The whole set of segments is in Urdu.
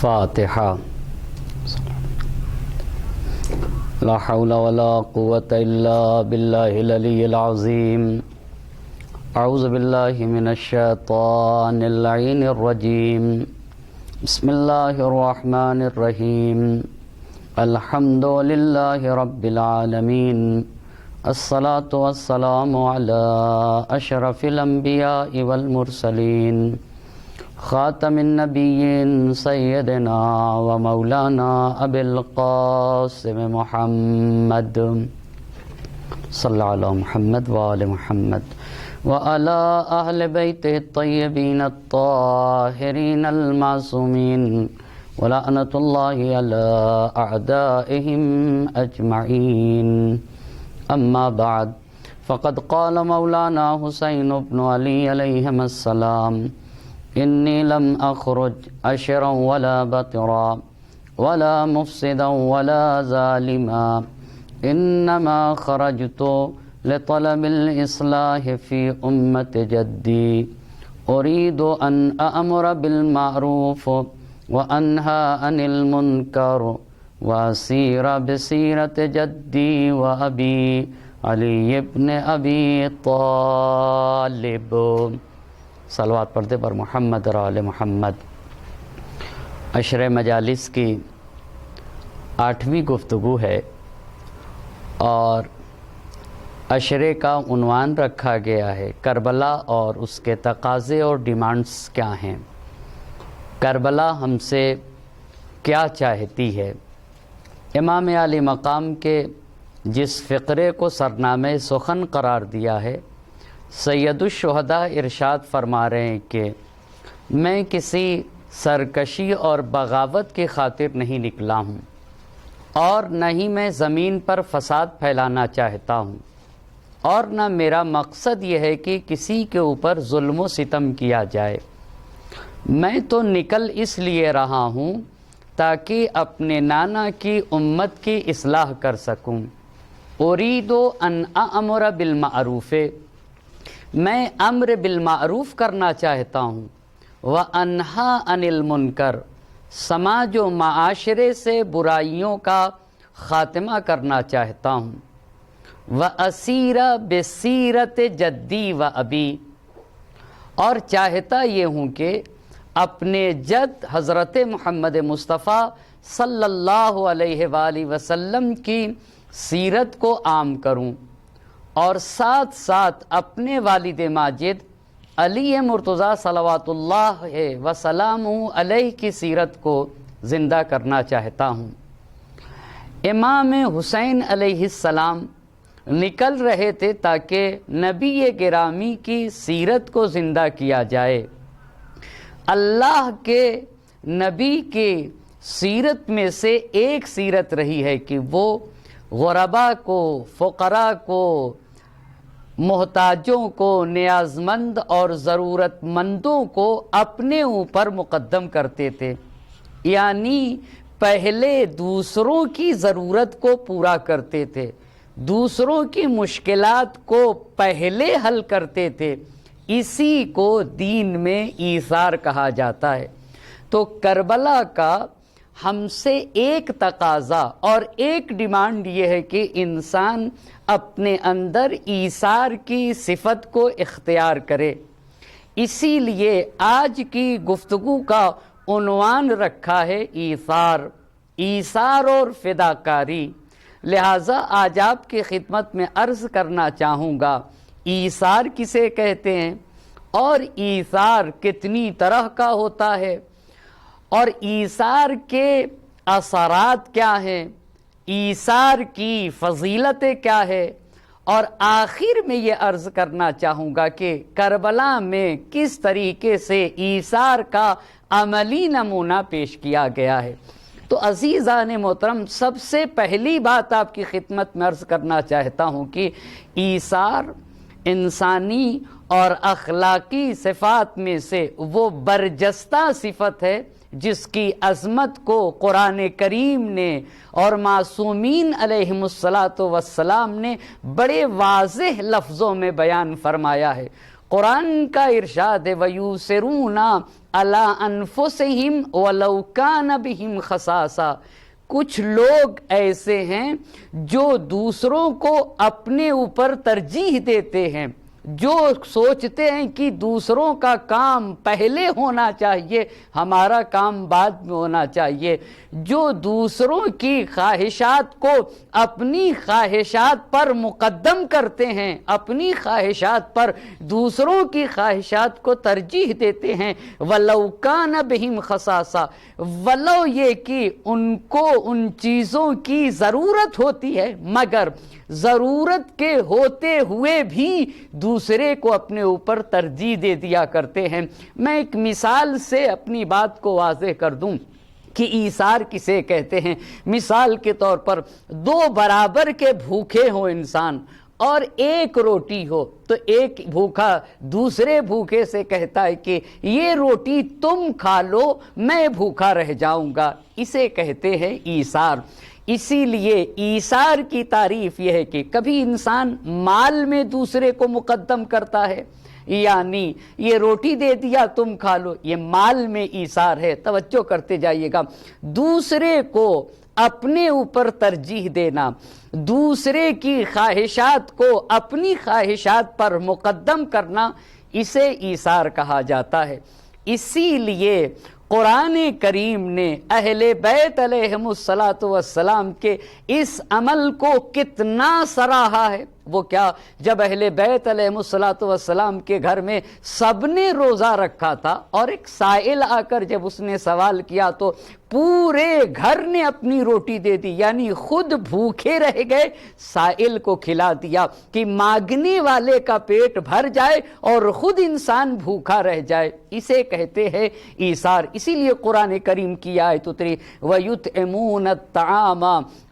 فاتحہ۔ لا حول ولا قوة الا باللہ العلی العظیم۔ اعوذ باللہ من الشیطان اللعین الرجیم۔ بسم اللہ الرحمن الرحیم۔ الحمد للہ رب العالمین، الصلاة والسلام علی اشرف الانبیاء والمرسلین، خاتم النبیین سیدنا و مولانا ابی القاسم محمد صلی اللہ علی محمد وآل محمد وعلی اہل بیتہ الطیبین الطاہرین المعصومین ولعنۃ اللہ علی اعدائہم اجمعین۔ اما بعد فقد قال مولانا حسین بن علی علیہم السلام: انی لم اخرج اشرا ولا بطرا ولا مفسدا ولا ظالما، انما خرجت لطلب الاصلاح فی امت جدی، اريد ان امر بالمعروف وانهى عن المنکر واسیر بسیرت جدی وابی علی ابن ابی طالب۔ صلوات پڑھتے پر محمد اور آل محمد۔ عشر مجالس کی 8ویں گفتگو ہے اور عشرے کا عنوان رکھا گیا ہے کربلا اور اس کے تقاضے اور ڈیمانڈز کیا ہیں، کربلا ہم سے کیا چاہتی ہے۔ امام علی مقام کے جس فقرے کو سرنامہ سخن قرار دیا ہے، سید الشہداء ارشاد فرما رہے ہیں کہ میں کسی سرکشی اور بغاوت کی خاطر نہیں نکلا ہوں، اور نہ ہی میں زمین پر فساد پھیلانا چاہتا ہوں، اور نہ میرا مقصد یہ ہے کہ کسی کے اوپر ظلم و ستم کیا جائے۔ میں تو نکل اس لیے رہا ہوں تاکہ اپنے نانا کی امت کی اصلاح کر سکوں۔ اريد ان امر بالمعروف، میں امر بالمعروف کرنا چاہتا ہوں، وانہی عن المنکر، سماج و معاشرے سے برائیوں کا خاتمہ کرنا چاہتا ہوں، واسیر بسیرت جدی و ابی، اور چاہتا یہ ہوں کہ اپنے جد حضرت محمد مصطفیٰ صلی اللہ علیہ وآلہ وسلم کی سیرت کو عام کروں، اور ساتھ ساتھ اپنے والد ماجد علی مرتضیٰ صلوات اللہ وسلامہ علیہ کی سیرت کو زندہ کرنا چاہتا ہوں۔ امام حسین علیہ السلام نکل رہے تھے تاکہ نبی گرامی کی سیرت کو زندہ کیا جائے۔ اللہ کے نبی کی سیرت میں سے ایک سیرت رہی ہے کہ وہ غربا کو، فقراء کو، محتاجوں کو، نیاز مند اور ضرورت مندوں کو اپنے اوپر مقدم کرتے تھے، یعنی پہلے دوسروں کی ضرورت کو پورا کرتے تھے، دوسروں کی مشکلات کو پہلے حل کرتے تھے۔ اسی کو دین میں ایثار کہا جاتا ہے۔ تو کربلا کا ہم سے ایک تقاضا اور ایک ڈیمانڈ یہ ہے کہ انسان اپنے اندر ایثار کی صفت کو اختیار کرے۔ اسی لیے آج کی گفتگو کا عنوان رکھا ہے ایثار، ایثار اور فداکاری۔ لہٰذا آج آپ کی خدمت میں عرض کرنا چاہوں گا ایثار کسے کہتے ہیں، اور ایثار کتنی طرح کا ہوتا ہے، اور ایثار کے اثرات کیا ہیں، ایثار کی فضیلتیں کیا ہے، اور آخر میں یہ عرض کرنا چاہوں گا کہ کربلا میں کس طریقے سے ایثار کا عملی نمونہ پیش کیا گیا ہے۔ تو عزیزان محترم، سب سے پہلی بات آپ کی خدمت میں عرض کرنا چاہتا ہوں کہ ایثار انسانی اور اخلاقی صفات میں سے وہ برجستہ صفت ہے جس کی عظمت کو قرآن کریم نے اور معصومین علیہم الصلاۃ والسلام نے بڑے واضح لفظوں میں بیان فرمایا ہے۔ قرآن کا ارشاد ہے وَيُوسِرُونَ عَلَىٰ أَنفُسِهِمْ وَلَوْ كَانَ بِهِمْ خَصَاصَةٌ، کچھ لوگ ایسے ہیں جو دوسروں کو اپنے اوپر ترجیح دیتے ہیں، جو سوچتے ہیں کہ دوسروں کا کام پہلے ہونا چاہیے، ہمارا کام بعد میں ہونا چاہیے، جو دوسروں کی خواہشات کو اپنی خواہشات پر مقدم کرتے ہیں، اپنی خواہشات پر دوسروں کی خواہشات کو ترجیح دیتے ہیں، وَلَوْ كَانَ بِهِمْ خَصَاصَةٌ، ولو یہ کہ ان کو ان چیزوں کی ضرورت ہوتی ہے، مگر ضرورت کے ہوتے ہوئے بھی دوسرے کو اپنے اوپر ترجیح دے دیا کرتے ہیں۔ میں ایک مثال سے اپنی بات کو واضح کر دوں کہ ایثار کسے کہتے ہیں۔ مثال کے طور پر دو برابر کے بھوکے ہوں انسان اور ایک روٹی ہو، تو ایک بھوکا دوسرے بھوکے سے کہتا ہے کہ یہ روٹی تم کھا لو، میں بھوکا رہ جاؤں گا، اسے کہتے ہیں ایثار۔ اسی لیے ایثار کی تعریف یہ ہے کہ کبھی انسان مال میں دوسرے کو مقدم کرتا ہے، یعنی یہ روٹی دے دیا تم کھا لو، یہ مال میں ایثار ہے۔ توجہ کرتے جائیے گا، دوسرے کو اپنے اوپر ترجیح دینا، دوسرے کی خواہشات کو اپنی خواہشات پر مقدم کرنا، اسے ایثار کہا جاتا ہے۔ اسی لیے قرآن کریم نے اہل بیت علیہم السلام کے اس عمل کو کتنا سراہا ہے۔ وہ کیا، جب اہل بیت علیہم السلام کے گھر میں سب نے روزہ رکھا تھا اور ایک سائل آ کر جب اس نے سوال کیا تو پورے گھر نے اپنی روٹی دے دی، یعنی خود بھوکے رہ گئے، سائل کو کھلا دیا کہ مانگنے والے کا پیٹ بھر جائے اور خود انسان بھوکا رہ جائے، اسے کہتے ہیں ایثار۔ اسی لیے قرآن کریم کی آیت اتری وَيُطْعِمُونَ الطَّعَامَ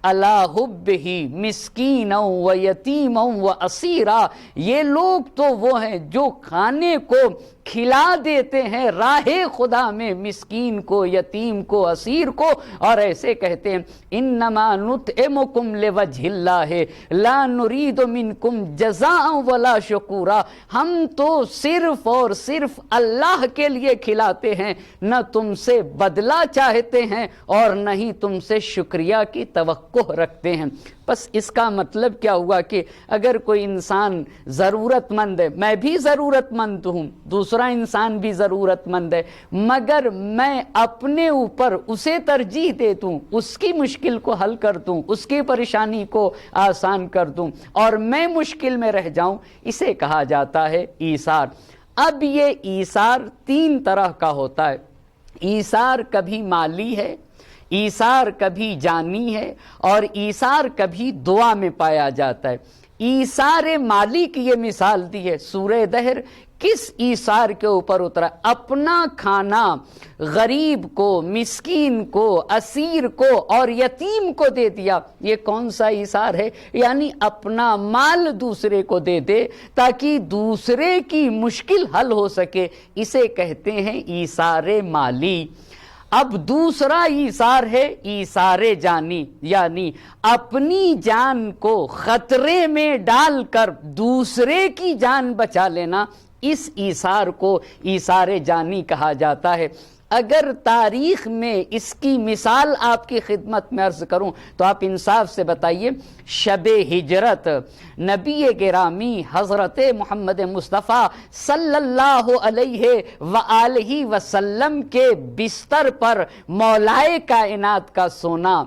عَلَىٰ حُبِّهِ مِسْكِينًا وَيَتِيمًا وَأَسِيرًا، یہ لوگ تو وہ ہیں جو کھانے کو کھلا دیتے ہیں راہ خدا میں، مسکین کو، یتیم کو، اسیر کو، اور ایسے کہتے ہیں انما نطعمکم لوجہ اللہ لا نرید منکم جزاء ولا شکورا، ہم تو صرف اور صرف اللہ کے لیے کھلاتے ہیں، نہ تم سے بدلہ چاہتے ہیں اور نہ ہی تم سے شکریہ کی توقع رکھتے ہیں۔ بس اس کا مطلب کیا ہوا کہ اگر کوئی انسان ضرورت مند ہے، میں بھی ضرورت مند ہوں، دوسرا انسان بھی ضرورت مند ہے، مگر میں اپنے اوپر اسے ترجیح دے دوں، اس کی مشکل کو حل کر دوں، اس کی پریشانی کو آسان کر دوں اور میں مشکل میں رہ جاؤں، اسے کہا جاتا ہے ایثار۔ اب یہ ایثار تین طرح کا ہوتا ہے۔ ایثار کبھی مالی ہے، ایثار کبھی جانی ہے، اور ایثار کبھی دعا میں پایا جاتا ہے۔ ایثار مالی کی یہ مثال دی ہے سورہ دہر، کس ایثار کے اوپر اترا؟ اپنا کھانا غریب کو، مسکین کو، اسیر کو اور یتیم کو دے دیا، یہ کون سا ایثار ہے؟ یعنی اپنا مال دوسرے کو دے دے تاکہ دوسرے کی مشکل حل ہو سکے، اسے کہتے ہیں ایثار مالی۔ اب دوسرا ایثار ہے ایثار جانی، یعنی اپنی جان کو خطرے میں ڈال کر دوسرے کی جان بچا لینا، اس ایثار کو ایثار جانی کہا جاتا ہے۔ اگر تاریخ میں اس کی مثال آپ کی خدمت میں عرض کروں تو آپ انصاف سے بتائیے، شب ہجرت نبی گرامی حضرت محمد مصطفیٰ صلی اللہ علیہ وآلہ وسلم کے بستر پر مولائے کائنات کا سونا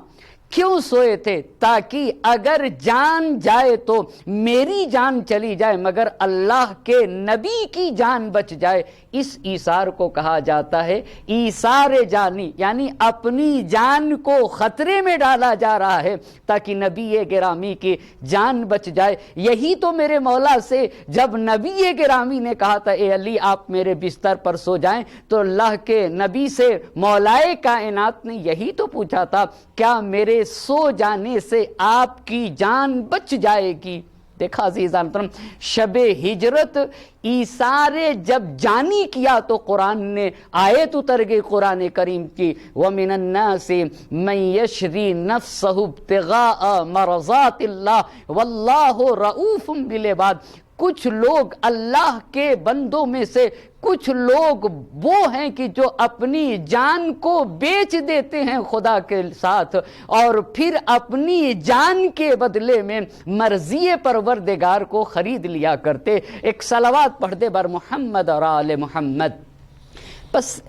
کیوں سوئے تھے؟ تاکہ اگر جان جائے تو میری جان چلی جائے مگر اللہ کے نبی کی جان بچ جائے، اس ایثار کو کہا جاتا ہے ایثار جانی، یعنی اپنی جان کو خطرے میں ڈالا جا رہا ہے تاکہ نبی گرامی کی جان بچ جائے۔ یہی تو میرے مولا سے جب نبی گرامی نے کہا تھا اے علی آپ میرے بستر پر سو جائیں، تو اللہ کے نبی سے مولائے کائنات نے یہی تو پوچھا تھا کیا میرے سو جانے سے آپ کی جان بچ جائے گی؟ دیکھا عزیزان محترم، شب ہجرت ایثار جب جانی کیا تو قرآن نے آیت اتر گئی قرآن کریم کی وَمِنَ النَّاسِ مَن يَشْرِي نَفْسَهُ ابْتِغَاءَ مَرْضَاتِ اللَّهِ وَاللَّهُ رَءُوفٌ بِالْعِبَادِ۔ کچھ لوگ اللہ کے بندوں میں سے کچھ لوگ وہ ہیں کہ جو اپنی جان کو بیچ دیتے ہیں خدا کے ساتھ، اور پھر اپنی جان کے بدلے میں مرضی پروردگار کو خرید لیا کرتے۔ ایک صلوات پڑھ دے بر محمد اور آل محمد۔ بس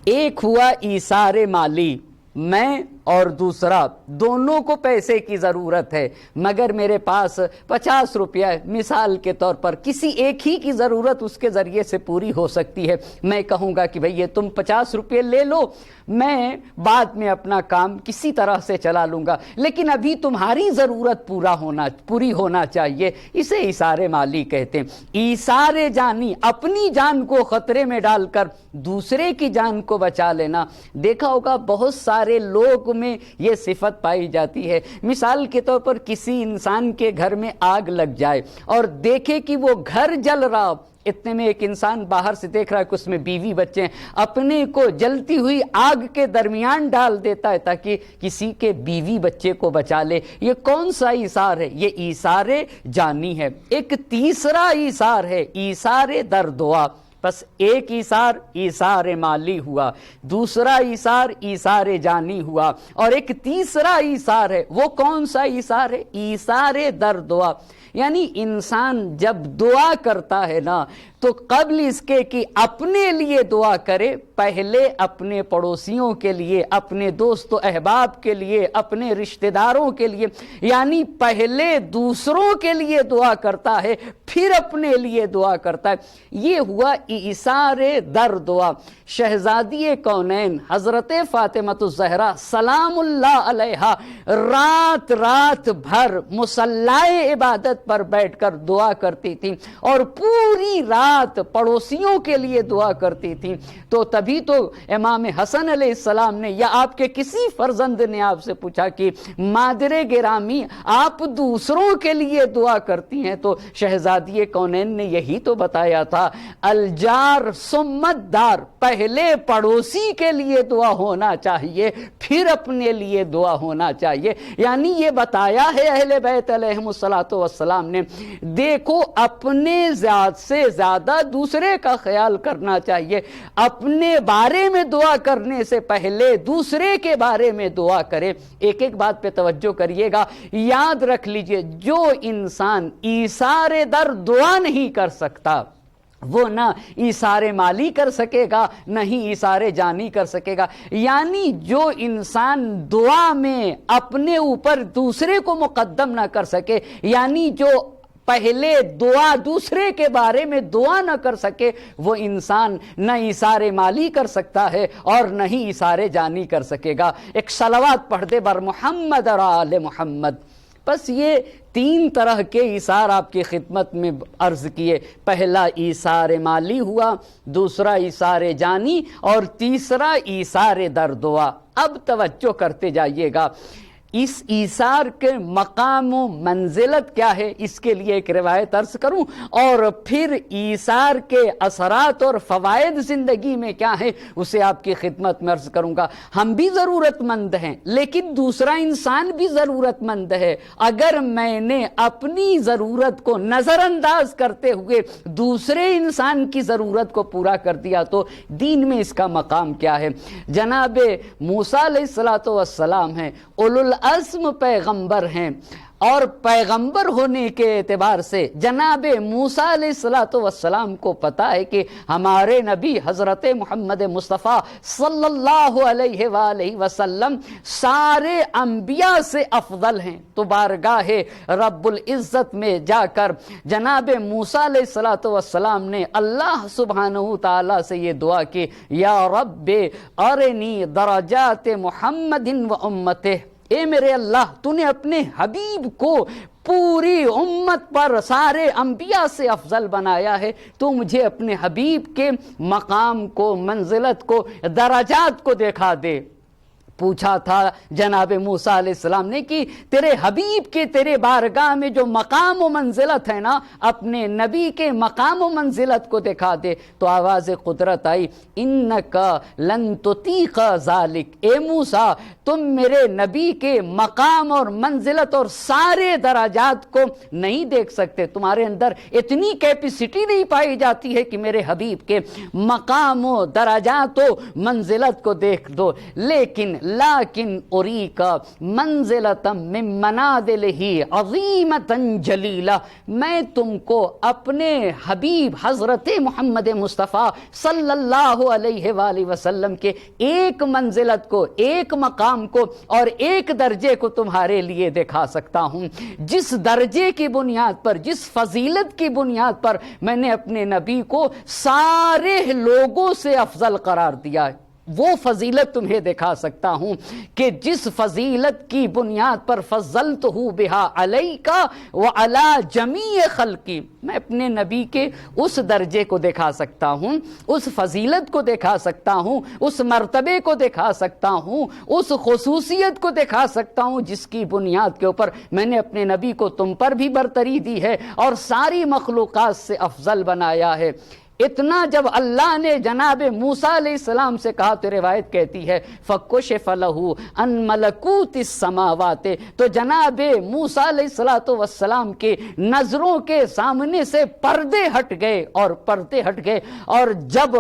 ایک ہوا ایثار مالی، میں اور دوسرا دونوں کو پیسے کی ضرورت ہے، مگر میرے پاس 50 روپیہ ہے، مثال کے طور پر کسی ایک ہی کی ضرورت اس کے ذریعے سے پوری ہو سکتی ہے۔ میں کہوں گا کہ بھئی یہ تم 50 روپے لے لو، میں بعد میں اپنا کام کسی طرح سے چلا لوں گا، لیکن ابھی تمہاری ضرورت پوری ہونا چاہیے۔ اسے ایثار مالی کہتے ہیں۔ ایثار جانی، اپنی جان کو خطرے میں ڈال کر دوسرے کی جان کو بچا لینا۔ دیکھا ہوگا بہت سارے لوگ میں یہ صفت پائی جاتی ہے۔ مثال کے طور پر کسی انسان کے گھر میں آگ لگ جائے اور دیکھے کہ وہ گھر جل رہا، اتنے میں ایک انسان باہر سے دیکھ رہا ہے کہ اس میں بیوی بچے ہیں، اپنے کو جلتی ہوئی آگ کے درمیان ڈال دیتا ہے تاکہ کسی کے بیوی بچے کو بچا لے۔ یہ کون سا ایثار ہے؟ یہ ایثار جانی ہے۔ ایک تیسرا ایثار ہے ایثار در دعا۔ بس ایک ایثار مالی ہوا، دوسرا ایثار جانی ہوا، اور ایک تیسرا ایثار ہے۔ وہ کون سا ایثار ہے؟ ایثار در دعا۔ یعنی انسان جب دعا کرتا ہے نا تو قبل اس کے کہ اپنے لیے دعا کرے، پہلے اپنے پڑوسیوں کے لیے، اپنے دوست و احباب کے لیے، اپنے رشتہ داروں کے لیے، یعنی پہلے دوسروں کے لیے دعا کرتا ہے، پھر اپنے لیے دعا کرتا ہے۔ یہ ہوا ایثار در دعا۔ شہزادی کونین حضرت فاطمہ الزہرا سلام اللہ علیہا رات بھر مصلی عبادت پر بیٹھ کر دعا کرتی تھی، اور پوری رات پڑوسیوں کے لیے دعا کرتی تھی۔ تو تبھی تو امام حسن علیہ السلام نے یا آپ کے کسی فرزند نے آپ سے پوچھا کہ مادر گرامی آپ دوسروں کے لیے دعا کرتی ہیں، تو شہزادی کونین نے یہی تو بتایا تھا، الجار ثم الدار، پہلے پڑوسی کے لیے دعا ہونا چاہیے، پھر اپنے لیے دعا ہونا چاہیے۔ یعنی یہ بتایا ہے اہل بیت علیہم الصلاۃ والسلام نے، دیکھو اپنے ذات سے زیادہ دوسرے کا خیال کرنا چاہیے، اپنے بارے میں دعا کرنے سے پہلے دوسرے کے بارے میں دعا کرے۔ ایک ایک بات پہ توجہ کریے گا، یاد رکھ لیجئے، جو انسان ایثار در دعا نہیں کر سکتا وہ نہ ایثار مالی کر سکے گا، نہ ہی ایثار جانی کر سکے گا۔ یعنی جو انسان دعا میں اپنے اوپر دوسرے کو مقدم نہ کر سکے، یعنی جو پہلے دعا دوسرے کے بارے میں دعا نہ کر سکے، وہ انسان نہ ایثار مالی کر سکتا ہے اور نہ ہی ایثار جانی کر سکے گا۔ ایک صلوات پڑھ دے بر محمد اور آل محمد۔ بس یہ 3 طرح کے ایثار آپ کی خدمت میں عرض کیے۔ پہلا ایثار مالی ہوا، دوسرا ایثار جانی، اور تیسرا ایثار در دعا۔ اب توجہ کرتے جائیے گا، اس ایثار کے مقام و منزلت کیا ہے، اس کے لیے ایک روایت عرض کروں، اور پھر ایثار کے اثرات اور فوائد زندگی میں کیا ہے اسے آپ کی خدمت میں عرض کروں گا۔ ہم بھی ضرورت مند ہیں، لیکن دوسرا انسان بھی ضرورت مند ہے۔ اگر میں نے اپنی ضرورت کو نظر انداز کرتے ہوئے دوسرے انسان کی ضرورت کو پورا کر دیا تو دین میں اس کا مقام کیا ہے؟ جناب موسیٰ علیہ السلام ہیں، اولو العزم پیغمبر ہیں، اور پیغمبر ہونے کے اعتبار سے جناب موسیٰ علیہ السلام کو پتا ہے کہ ہمارے نبی حضرت محمد مصطفیٰ صلی اللہ علیہ وآلہ وسلم سارے انبیاء سے افضل ہیں۔ تو بارگاہ رب العزت میں جا کر جناب موسیٰ علیہ السلام نے اللہ سبحانہ تعالیٰ سے یہ دعا کی، یا رب ارنی درجات محمد و امتہ، اے میرے اللہ تو نے اپنے حبیب کو پوری امت پر سارے انبیاء سے افضل بنایا ہے، تو مجھے اپنے حبیب کے مقام کو، منزلت کو، درجات کو دکھا دے۔ پوچھا تھا جناب موسیٰ علیہ السلام نے کہ تیرے حبیب کے تیرے بارگاہ میں جو مقام و منزلت ہے نا، اپنے نبی کے مقام و منزلت کو دکھا دے۔ تو آواز قدرت آئی، انکا لن تطیق ذالک، اے موسیٰ تم میرے نبی کے مقام اور منزلت اور سارے درجات کو نہیں دیکھ سکتے، تمہارے اندر اتنی کیپیسٹی نہیں پائی جاتی ہے کہ میرے حبیب کے مقام و درجات و منزلت کو دیکھ دو، لیکن اریکا منزلتا من منازلہ عظیمتا جلیلہ، میں تم کو اپنے حبیب حضرت محمد مصطفیٰ صلی اللہ علیہ وآلہ وسلم کے ایک منزلت کو، ایک مقام کو اور ایک درجے کو تمہارے لیے دکھا سکتا ہوں، جس درجے کی بنیاد پر، جس فضیلت کی بنیاد پر میں نے اپنے نبی کو سارے لوگوں سے افضل قرار دیا ہے، وہ فضیلت تمہیں دکھا سکتا ہوں کہ جس فضیلت کی بنیاد پر فضلتہ بہا علیک وعلی جمیع خلقی، میں اپنے نبی کے اس درجے کو دکھا سکتا ہوں، اس فضیلت کو دکھا سکتا ہوں، اس مرتبے کو دکھا سکتا ہوں، اس خصوصیت کو دکھا سکتا ہوں جس کی بنیاد کے اوپر میں نے اپنے نبی کو تم پر بھی برتری دی ہے اور ساری مخلوقات سے افضل بنایا ہے۔ اتنا جب اللہ نے جناب موسیٰ علیہ السلام سے کہا تو روایت کہتی ہے فَكُشِفَ لَهُ عَن مَلَكُوتِ السَّمَاوَاتِ، تو جناب موسیٰ علیہ السلام کے نظروں کے سامنے سے پردے ہٹ گئے اور جب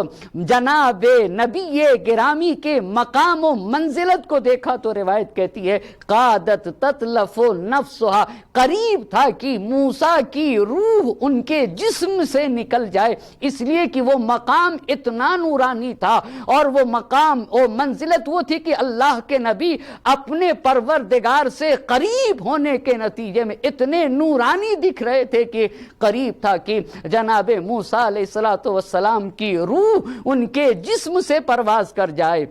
جناب نبی گرامی کے مقام و منزلت کو دیکھا تو روایت کہتی ہے قادت تتلف نفسها، قریب تھا کہ موسیٰ کی روح ان کے جسم سے نکل جائے، اس لیے کہ وہ مقام اتنا نورانی تھا اور وہ مقام اور منزلت وہ تھی کہ اللہ کے نبی اپنے پروردگار سے قریب ہونے کے نتیجے میں اتنے نورانی دکھ رہے تھے کہ قریب تھا کہ جناب موسیٰ علیہ السلام کی روح ان کے جسم سے پرواز کر جائے۔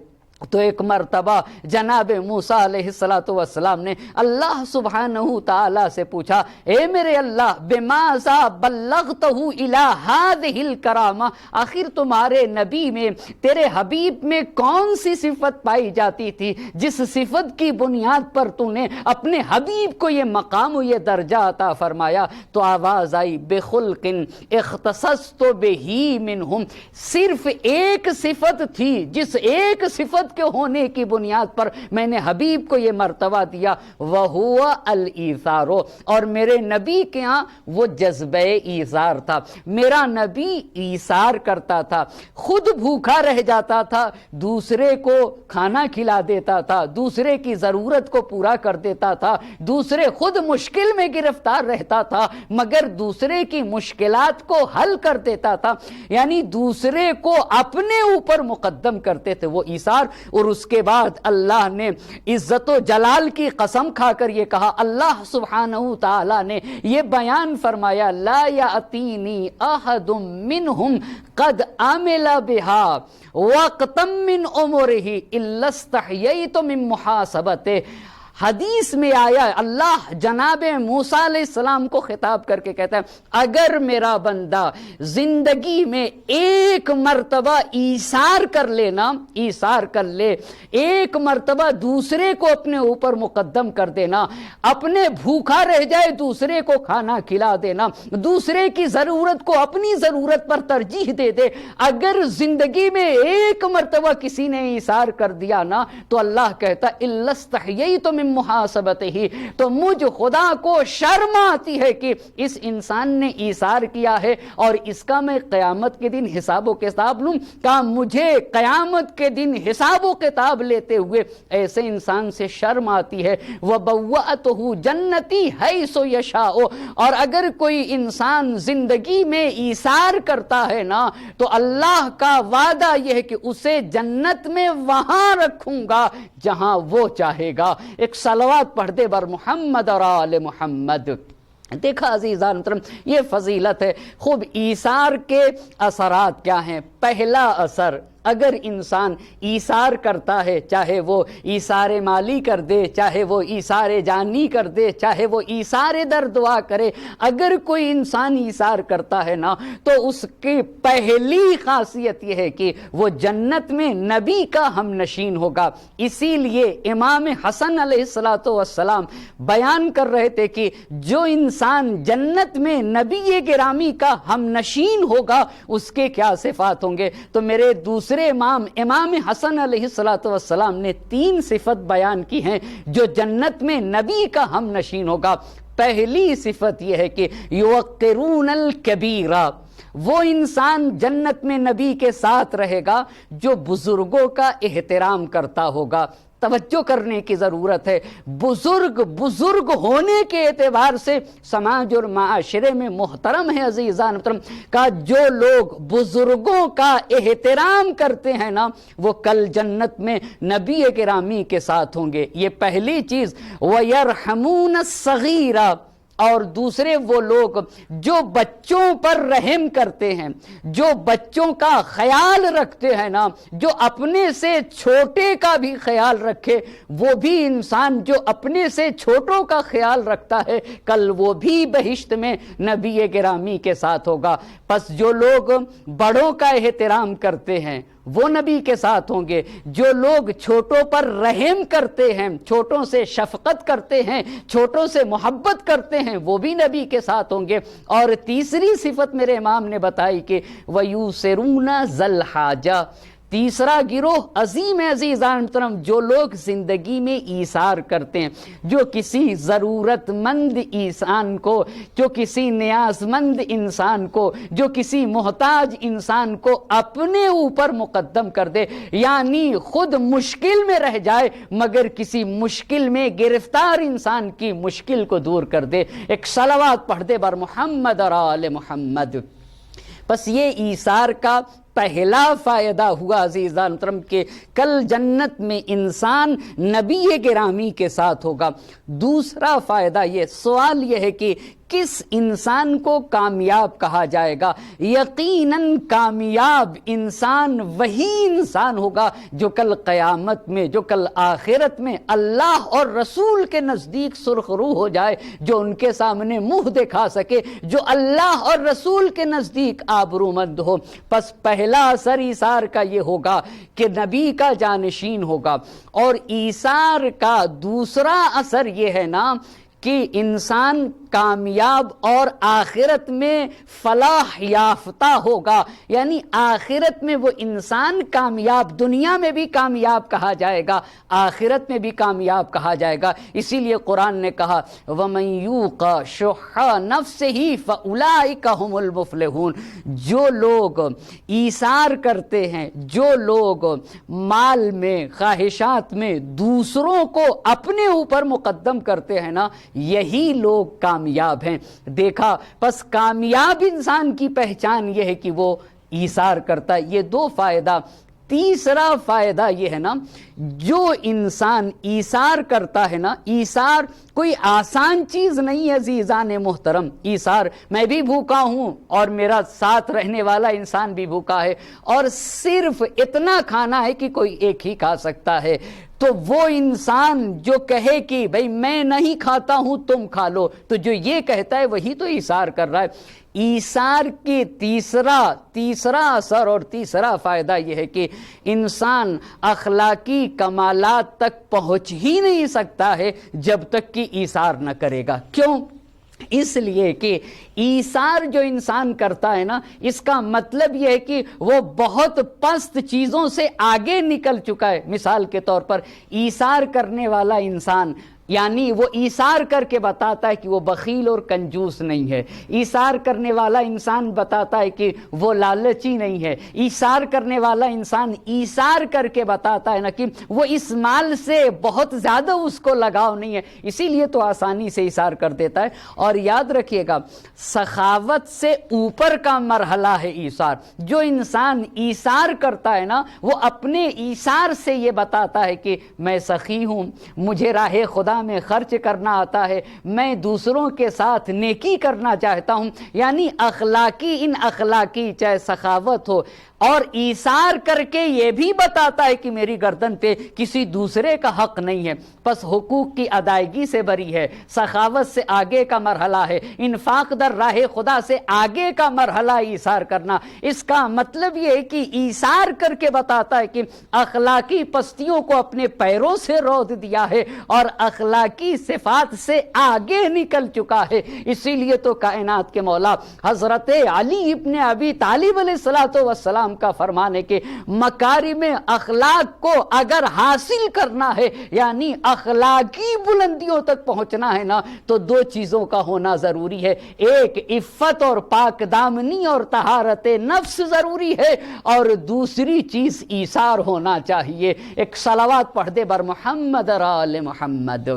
تو ایک مرتبہ جناب موسیٰ علیہ السلام نے اللہ سبحانہ تعالیٰ سے پوچھا اے میرے اللہ بماذا بلغتہ الی ہذہ الکرامہ، آخر تمہارے نبی میں، تیرے حبیب میں کون سی صفت پائی جاتی تھی جس صفت کی بنیاد پر تو نے اپنے حبیب کو یہ مقام و یہ درجہ عطا فرمایا؟ تو آواز آئی بخلق اختصصت بہ منہم، صرف ایک صفت تھی جس ایک صفت کے ہونے کی بنیاد پر میں نے حبیب کو یہ مرتبہ دیا، وَهُوَ الْإِيثَارُ، اور میرے نبی کے ہاں وہ جذبہ ایثار تھا، میرا نبی ایثار کرتا تھا، خود بھوکا رہ جاتا تھا، دوسرے کو کھانا کھلا دیتا تھا، دوسرے کی ضرورت کو پورا کر دیتا تھا، دوسرے خود مشکل میں گرفتار رہتا تھا مگر دوسرے کی مشکلات کو حل کر دیتا تھا، یعنی دوسرے کو اپنے اوپر مقدم کرتے تھے، وہ ایثار۔ اور اس کے بعد اللہ نے عزت و جلال کی قسم کھا کر یہ کہا، اللہ سبحانہ تعالیٰ نے یہ بیان فرمایا لا یأتینی احد منہم قد عمل بہا وقتا من عمرہ الا استحییت من محاسبتہ، حدیث میں آیا اللہ جناب موسیٰ علیہ السلام کو خطاب کر کے کہتا ہے اگر میرا بندہ زندگی میں ایک مرتبہ ایثار کر لینا، ایثار کر لے، ایک مرتبہ دوسرے کو اپنے اوپر مقدم کر دینا، اپنے بھوکا رہ جائے دوسرے کو کھانا کھلا دینا، دوسرے کی ضرورت کو اپنی ضرورت پر ترجیح دے دے، اگر زندگی میں ایک مرتبہ کسی نے ایثار کر دیا نا تو اللہ کہتا الا استحییت من محاسبتہ، تو مجھ خدا کو شرم آتی ہے کہ اس انسان نے ایثار کیا ہے اور اس کا میں قیامت کے دن حساب و کتاب لوں، کہ مجھے قیامت کے دن حساب و کتاب لیتے ہوئے ایسے انسان سے شرم آتی ہے۔ وَبَوَّأْتُهُ جَنَّتِي حَيْثُ يَشَاءُ، اور اگر کوئی انسان زندگی میں ایثار کرتا ہے نا تو اللہ کا وعدہ یہ ہے کہ اسے جنت میں وہاں رکھوں گا جہاں وہ چاہے گا۔ ایک صلوات پڑھ دے بر محمد اور آل محمد۔ دیکھا عزیزان محترم، یہ فضیلت ہے۔ خوب ایثار کے اثرات کیا ہیں؟ پہلا اثر اگر انسان ایثار کرتا ہے، چاہے وہ ایثار مالی کر دے، چاہے وہ ایثار جانی کر دے، چاہے وہ ایثار در دعا کرے، اگر کوئی انسان ایثار کرتا ہے نا تو اس کی پہلی خاصیت یہ ہے کہ وہ جنت میں نبی کا ہم نشین ہوگا۔ اسی لیے امام حسن علیہ السلام بیان کر رہے تھے کہ جو انسان جنت میں نبی گرامی کا ہم نشین ہوگا اس کے کیا صفات ہوں گے۔ تو میرے دوسرے امام حسن علیہ السلام نے 3 صفت بیان کی ہیں جو جنت میں نبی کا ہم نشین ہوگا۔ پہلی صفت یہ ہے کہ یوقرون الکبیرہ، وہ انسان جنت میں نبی کے ساتھ رہے گا جو بزرگوں کا احترام کرتا ہوگا۔ توجہ کرنے کی ضرورت ہے، بزرگ ہونے کے اعتبار سے سماج اور معاشرے میں محترم ہے عزیزان محترم کا جو لوگ بزرگوں کا احترام کرتے ہیں نا وہ کل جنت میں نبی گرامی کے ساتھ ہوں گے۔ یہ پہلی چیز۔ وَيَرْحَمُونَ الصَّغِيرَ، اور دوسرے وہ لوگ جو بچوں پر رحم کرتے ہیں، جو بچوں کا خیال رکھتے ہیں نا، جو اپنے سے چھوٹے کا بھی خیال رکھے، وہ بھی انسان جو اپنے سے چھوٹوں کا خیال رکھتا ہے کل وہ بھی بہشت میں نبی گرامی کے ساتھ ہوگا۔ پس جو لوگ بڑوں کا احترام کرتے ہیں وہ نبی کے ساتھ ہوں گے، جو لوگ چھوٹوں پر رحم کرتے ہیں، چھوٹوں سے شفقت کرتے ہیں، چھوٹوں سے محبت کرتے ہیں، وہ بھی نبی کے ساتھ ہوں گے۔ اور تیسری صفت میرے امام نے بتائی کہ وَيُوسِرُونَ ذَا الْحَاجَةِ، تیسرا گروہ عظیم عزیزان محترم، جو لوگ زندگی میں ایثار کرتے ہیں، جو کسی ضرورت مند انسان کو، جو کسی نیاز مند انسان کو، جو کسی محتاج انسان کو اپنے اوپر مقدم کر دے، یعنی خود مشکل میں رہ جائے مگر کسی مشکل میں گرفتار انسان کی مشکل کو دور کر دے۔ ایک صلوات پڑھ دے بر محمد اور آل محمد۔ بس یہ ایثار کا پہلا فائدہ ہوا عزیزان محترم کہ کل جنت میں انسان نبی گرامی کے ساتھ ہوگا۔ دوسرا فائدہ یہ، سوال یہ ہے کہ کس انسان کو کامیاب کہا جائے گا؟ یقیناً کامیاب انسان وہی انسان ہوگا جو کل قیامت میں، جو کل آخرت میں اللہ اور رسول کے نزدیک سرخ روح ہو جائے، جو ان کے سامنے منہ دکھا سکے، جو اللہ اور رسول کے نزدیک آبرومند ہو۔ پس پہلا اثر ایثار کا یہ ہوگا کہ نبی کا جانشین ہوگا، اور ایثار کا دوسرا اثر یہ ہے نا کہ انسان کامیاب اور آخرت میں فلاح یافتہ ہوگا، یعنی آخرت میں وہ انسان کامیاب، دنیا میں بھی کامیاب کہا جائے گا، آخرت میں بھی کامیاب کہا جائے گا۔ اسی لیے قرآن نے کہا وَمَن يُوقَ شُحَّ نَفْسِهِ فَأُولَٰئِكَ هُمُ الْمُفْلِحُونَ، جو لوگ ایثار کرتے ہیں، جو لوگ مال میں، خواہشات میں دوسروں کو اپنے اوپر مقدم کرتے ہیں نا، یہی لوگ کامیاب ہیں۔ دیکھا، پس کامیاب انسان کی پہچان یہ ہے کہ وہ ایثار کرتا ہے۔ یہ 2 فائدہ۔ تیسرا فائدہ یہ ہے نا، جو انسان ایثار کرتا ہے نا، ایثار کوئی آسان چیز نہیں ہے عزیزان محترم۔ ایثار، میں بھی بھوکا ہوں اور میرا ساتھ رہنے والا انسان بھی بھوکا ہے اور صرف اتنا کھانا ہے کہ کوئی ایک ہی کھا سکتا ہے، تو وہ انسان جو کہے کہ بھئی میں نہیں کھاتا ہوں تم کھا لو، تو جو یہ کہتا ہے وہی تو ایثار کر رہا ہے۔ ایثار کی تیسرا اثر اور تیسرا فائدہ یہ ہے کہ انسان اخلاقی کمالات تک پہنچ ہی نہیں سکتا ہے جب تک کہ ایثار نہ کرے گا۔ کیوں؟ اس لیے کہ ایثار جو انسان کرتا ہے نا، اس کا مطلب یہ ہے کہ وہ بہت پست چیزوں سے آگے نکل چکا ہے۔ مثال کے طور پر ایثار کرنے والا انسان، یعنی وہ ایثار کر کے بتاتا ہے کہ وہ بخیل اور کنجوس نہیں ہے، ایثار کرنے والا انسان بتاتا ہے کہ وہ لالچی نہیں ہے، ایثار کرنے والا انسان ایثار کر کے بتاتا ہے نا کہ وہ اس مال سے بہت زیادہ اس کو لگاؤ نہیں ہے، اسی لیے تو آسانی سے ایثار کر دیتا ہے۔ اور یاد رکھیے گا، سخاوت سے اوپر کا مرحلہ ہے ایثار۔ جو انسان ایثار کرتا ہے نا، وہ اپنے ایثار سے یہ بتاتا ہے کہ میں سخی ہوں، مجھے راہ خدا میں خرچ کرنا آتا ہے، میں دوسروں کے ساتھ نیکی کرنا چاہتا ہوں، یعنی اخلاقی چاہے سخاوت ہو، اور ایثار کر کے یہ بھی بتاتا ہے کہ میری گردن پہ کسی دوسرے کا حق نہیں ہے، پس حقوق کی ادائیگی سے بری ہے، سخاوت سے آگے کا مرحلہ ہے، انفاق در راہ خدا سے آگے کا مرحلہ ایثار کرنا۔ اس کا مطلب یہ ہے کہ ایثار کر کے بتاتا ہے کہ اخلاقی پستیوں کو اپنے پیروں سے رود دیا ہے اور اخلاقی صفات سے آگے نکل چکا ہے۔ اسی لیے تو کائنات کے مولا حضرت علی ابن ابی طالب علیہ السلام کا فرمان ہے کہ مکارم اخلاق کو اگر حاصل کرنا ہے، یعنی اخلاقی بلندیوں تک پہنچنا ہے نا، تو دو چیزوں کا ہونا ضروری ہے، ایک عفت اور پاک دامنی اور طہارت نفس ضروری ہے، اور دوسری چیز ایثار ہونا چاہیے۔ ایک صلوات پڑھ دے بر محمد اور آل محمد۔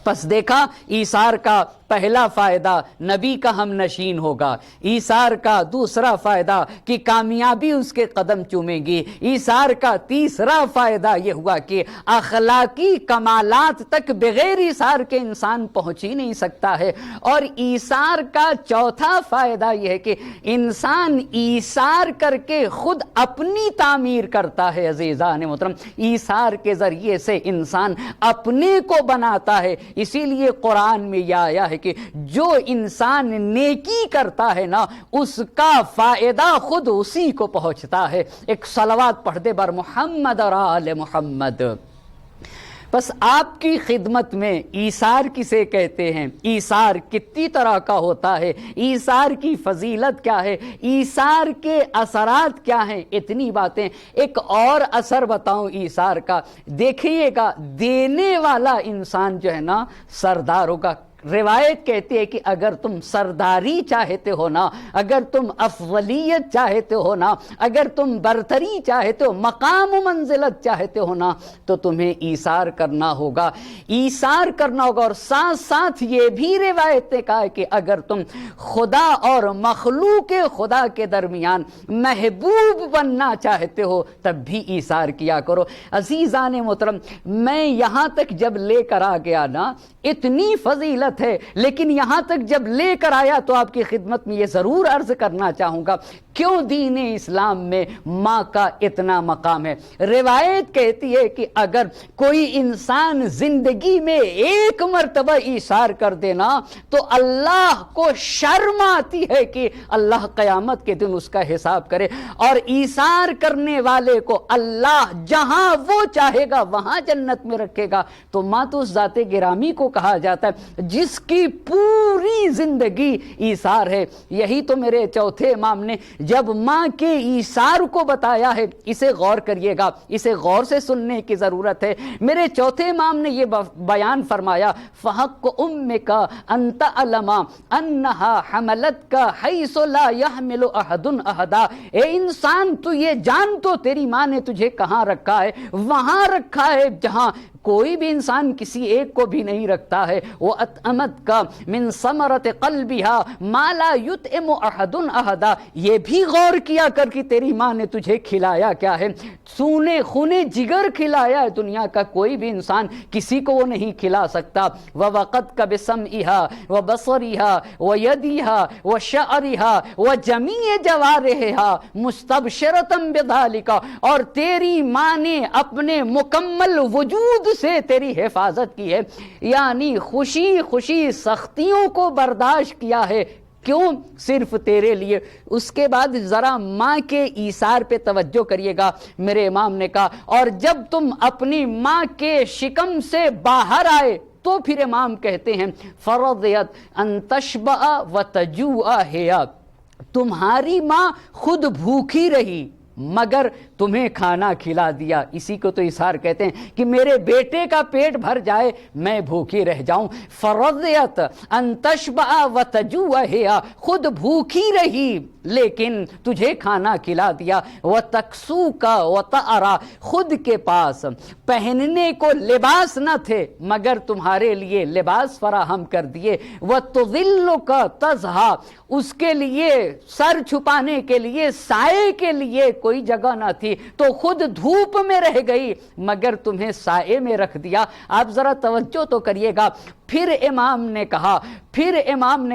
پس دیکھا ایثار کا پہلا فائدہ نبی کا ہم نشین ہوگا، ایثار کا دوسرا فائدہ کہ کامیابی اس کے قدم چومے گی، ایثار کا تیسرا فائدہ یہ ہوا کہ اخلاقی کمالات تک بغیر ایثار کے انسان پہنچ ہی نہیں سکتا ہے، اور ایثار کا چوتھا فائدہ یہ ہے کہ انسان ایثار کر کے خود اپنی تعمیر کرتا ہے۔ عزیزان محترم، ایثار کے ذریعے سے انسان اپنے کو بناتا ہے۔ اسی لیے قرآن میں یہ آیا ہے کہ جو انسان نیکی کرتا ہے نا، اس کا فائدہ خود اسی کو پہنچتا ہے۔ ایک صلوات پڑھ دے بر محمد اور آل محمد۔ بس آپ کی خدمت میں ایثار کسے کہتے ہیں، ایثار کتنی طرح کا ہوتا ہے، ایثار کی فضیلت کیا ہے، ایثار کے اثرات کیا ہیں، اتنی باتیں۔ ایک اور اثر بتاؤں ایثار کا، دیکھیے گا دینے والا انسان جو ہے نا سردار ہوگا۔ روایت کہتی ہے کہ اگر تم سرداری چاہتے ہو نا، اگر تم افضلیت چاہتے ہو نا، اگر تم برتری چاہتے ہو، مقام و منزلت چاہتے ہو نا، تو تمہیں ایثار کرنا ہوگا، ایثار کرنا ہوگا۔ اور ساتھ ساتھ یہ بھی روایت نے کہا ہے کہ اگر تم خدا اور مخلوق خدا کے درمیان محبوب بننا چاہتے ہو تب بھی ایثار کیا کرو۔ عزیزان محترم، میں یہاں تک جب لے کر آ گیا نا، اتنی فضیلت ہے، لیکن یہاں تک جب لے کر آیا تو آپ کی خدمت میں یہ ضرور عرض کرنا چاہوں گا، کیوں دین اسلام میں ماں کا اتنا مقام ہے۔ روایت کہتی ہے کہ اگر کوئی انسان زندگی میں ایک مرتبہ ایثار کر دینا تو اللہ کو شرم آتی ہے کہ اللہ قیامت کے دن اس کا حساب کرے، اور ایثار کرنے والے کو اللہ جہاں وہ چاہے گا وہاں جنت میں رکھے گا۔ تو ماں تو اس ذات گرامی کو کہا جاتا ہے جس کی پوری زندگی ایثار ہے۔ یہی تو میرے چوتھے امام نے جب ماں کے ایثار کو بتایا ہے، اسے غور کریے گا، اسے غور سے سننے کی ضرورت ہے۔ میرے چوتھے امام نے یہ بیان فرمایا، فحق امک ان تعلم انہا حملت کا حیث لا یحمل احد احدا۔ اے انسان، تو یہ جان تو تیری ماں نے تجھے کہاں رکھا ہے، وہاں رکھا ہے جہاں کوئی بھی انسان کسی ایک کو بھی نہیں رکھتا ہے۔ وَأَطْعَمَتْكَ مِنْ ثَمَرَةِ قَلْبِهَا مَا لَا يُطْعِمُ أَحَدٌ أَحَدًا۔ یہ بھی غور کیا کر کہ تیری ماں نے تجھے کھلایا کیا ہے، سونے خونے جگر کھلایا ہے، دنیا کا کوئی بھی انسان کسی کو وہ نہیں کھلا سکتا۔ وَوَقَتْكَ بِسَمْعِهَا وَبَصَرِهَا وَيَدِهَا وَشَعْرِهَا وَجَمِيعِ جَوَارِحِهَا مُسْتَبْشِرَةً بِذَلِكَ، اور تیری ماں نے اپنے مکمل وجود سے تیری حفاظت کی ہے، یعنی خوشی خوشی سختیوں کو برداشت کیا ہے۔ کیوں؟ صرف تیرے لیے۔ اس کے بعد ذرا ماں کے ایثار پہ توجہ کریے گا۔ میرے امام نے کہا، اور جب تم اپنی ماں کے شکم سے باہر آئے تو پھر امام کہتے ہیں فرضیت ان تشبع و تجوع ہیا، تمہاری ماں خود بھوکی رہی مگر تمہیں کھانا کھلا دیا۔ اسی کو تو ایثار کہتے ہیں کہ میرے بیٹے کا پیٹ بھر جائے میں بھوکی رہ جاؤں۔ فرضیت ان تشبع و تجوع ہیا، خود بھوکی رہی لیکن تجھے کھانا کھلا دیا۔ وَتَكْسُوكَ وَتَأْرَى، خود کے پاس پہننے کو لباس نہ تھے مگر تمہارے لیے لباس فراہم کر دیے۔ وَتُظِلُّكَ تَزْهَا، اس کے لیے سر چھپانے کے لیے سائے کے لیے کوئی جگہ نہ تھی تو خود دھوپ میں رہ گئی مگر تمہیں سائے میں رکھ دیا۔ آپ ذرا توجہ تو کریے گا، پھر امام نے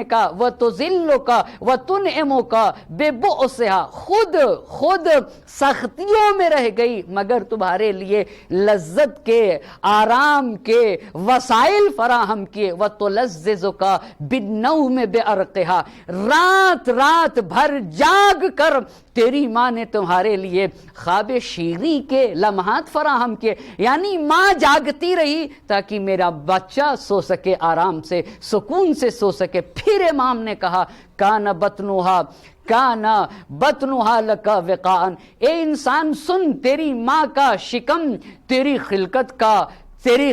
کہا وَتُذِلُّكَ وَتُنْعِمُكَ بِبُؤْسِهَا، خود سختیوں میں رہ گئی مگر تمہارے لیے لذت کے، آرام کے وسائل فراہم کیے۔ وَتُلَزِّزُكَ بِالنَّوْمِ بِأَرْقِهَا، رات بھر جاگ کر تیری ماں نے تمہارے لیے خواب شیریں کے لمحات فراہم کیے، یعنی ماں جاگتی رہی تاکہ میرا بچہ سو سکے، آرام سے سکون سے سو سکے۔ پھر امام نے کہا کان بطنها لک وقاء، اے انسان سن، تیری ماں کا شکم تیری